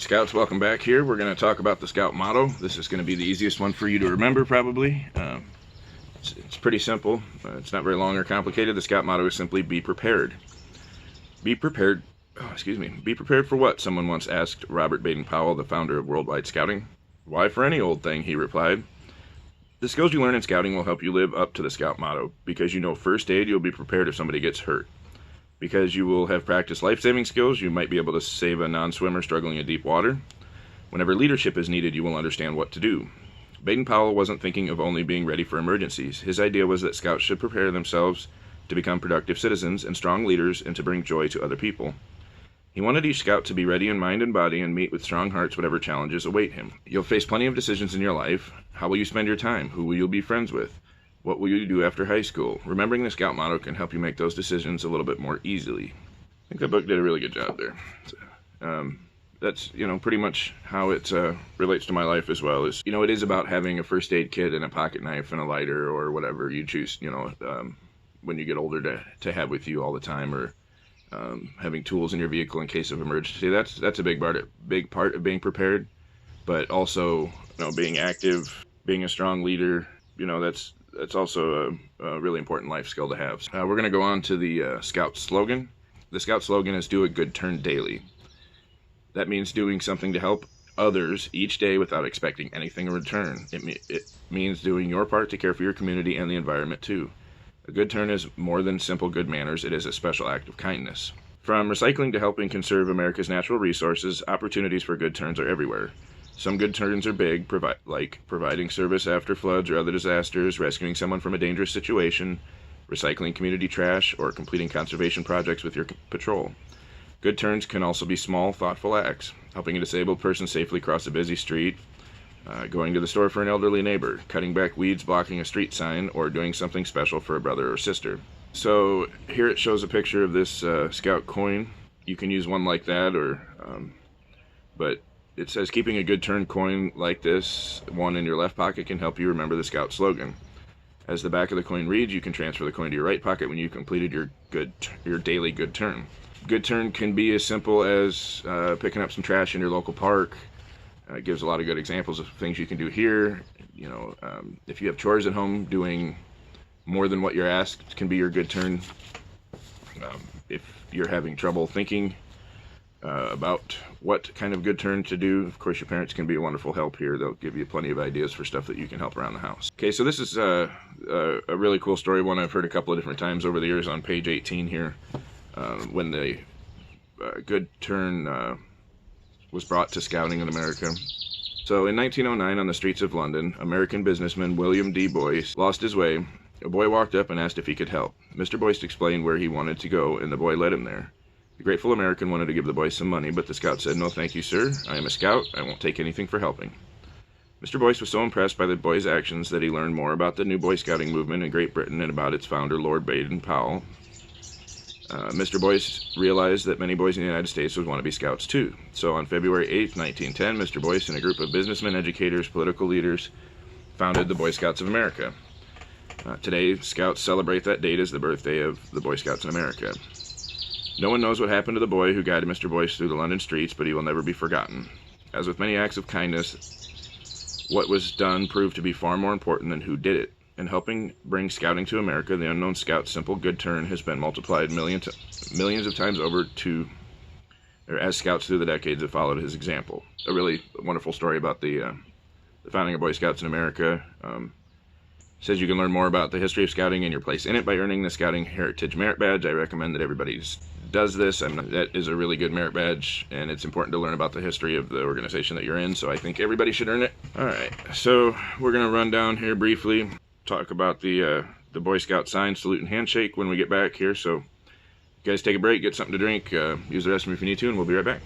Scouts, welcome back here. We're going to talk about the Scout motto. This is going to be the easiest one for you to remember, probably. It's pretty simple. It's not very long or complicated. The Scout motto is simply be prepared. Be prepared. Be prepared for what? Someone once asked Robert Baden-Powell, the founder of Worldwide Scouting. Why, for any old thing, he replied. The skills you learn in scouting will help you live up to the Scout motto. Because you know first aid, you'll be prepared if somebody gets hurt. Because you will have practiced life-saving skills, you might be able to save a non-swimmer struggling in deep water. Whenever leadership is needed, you will understand what to do. Baden-Powell wasn't thinking of only being ready for emergencies. His idea was that scouts should prepare themselves to become productive citizens and strong leaders and to bring joy to other people. He wanted each scout to be ready in mind and body and meet with strong hearts whatever challenges await him. You'll face plenty of decisions in your life. How will you spend your time? Who will you be friends with? What will you do after high school? Remembering the Scout motto can help you make those decisions a little bit more easily. I think the book did a really good job there. That's, pretty much how it relates to my life as well. Is, it is about having a first aid kit and a pocket knife and a lighter or whatever you choose, when you get older to have with you all the time, or having tools in your vehicle in case of emergency. That's a big part of being prepared, but also, being active, being a strong leader, that's also a really important life skill to have. We're going to go on to the Scout slogan. The Scout slogan is do a good turn daily. That means doing something to help others each day without expecting anything in return. It means doing your part to care for your community and the environment too. A good turn is more than simple good manners. It is a special act of kindness. From recycling to helping conserve America's natural resources, opportunities for good turns are everywhere. Some good turns are big, like providing service after floods or other disasters, rescuing someone from a dangerous situation, recycling community trash, or completing conservation projects with your patrol. Good turns can also be small, thoughtful acts, helping a disabled person safely cross a busy street, going to the store for an elderly neighbor, cutting back weeds blocking a street sign, or doing something special for a brother or sister. So here it shows a picture of this Scout coin. You can use one like that, but it says keeping a good turn coin like this, one in your left pocket, can help you remember the Scout slogan. As the back of the coin reads, you can transfer the coin to your right pocket when you've completed your daily good turn. Good turn can be as simple as picking up some trash in your local park. It gives a lot of good examples of things you can do here. If you have chores at home, doing more than what you're asked can be your good turn. If you're having trouble thinking about what kind of good turn to do, of course your parents can be a wonderful help here. They'll give you plenty of ideas for stuff that you can help around the house. Okay, so this is a really cool story, one I've heard a couple of different times over the years on page 18 here, when the good turn was brought to scouting in America. So in 1909, on the streets of London, American businessman William D. Boyce lost his way. A boy walked up and asked if he could help. Mr. Boyce explained where he wanted to go, and the boy led him there. The grateful American wanted to give the boy some money, but the scout said, "No, thank you, sir. I am a scout. I won't take anything for helping." Mr. Boyce was so impressed by the boy's actions that he learned more about the new Boy Scouting movement in Great Britain and about its founder, Lord Baden-Powell. Mr. Boyce realized that many boys in the United States would want to be scouts too. So on February 8, 1910, Mr. Boyce and a group of businessmen, educators, political leaders founded the Boy Scouts of America. Today, Scouts celebrate that date as the birthday of the Boy Scouts in America. No one knows what happened to the boy who guided Mr. Boyce through the London streets, but he will never be forgotten. As with many acts of kindness, what was done proved to be far more important than who did it. In helping bring scouting to America, the unknown scout's simple good turn has been multiplied millions of times over as scouts through the decades have followed his example. A really wonderful story about the founding of Boy Scouts in America. Says you can learn more about the history of scouting and your place in it by earning the Scouting Heritage Merit Badge. I recommend that everybody does this. That is a really good merit badge, and it's important to learn about the history of the organization that you're in, so I think everybody should earn it. Alright, so we're going to run down here briefly, talk about the Boy Scout sign, salute, and handshake when we get back here. So you guys take a break, get something to drink, use the restroom if you need to, and we'll be right back.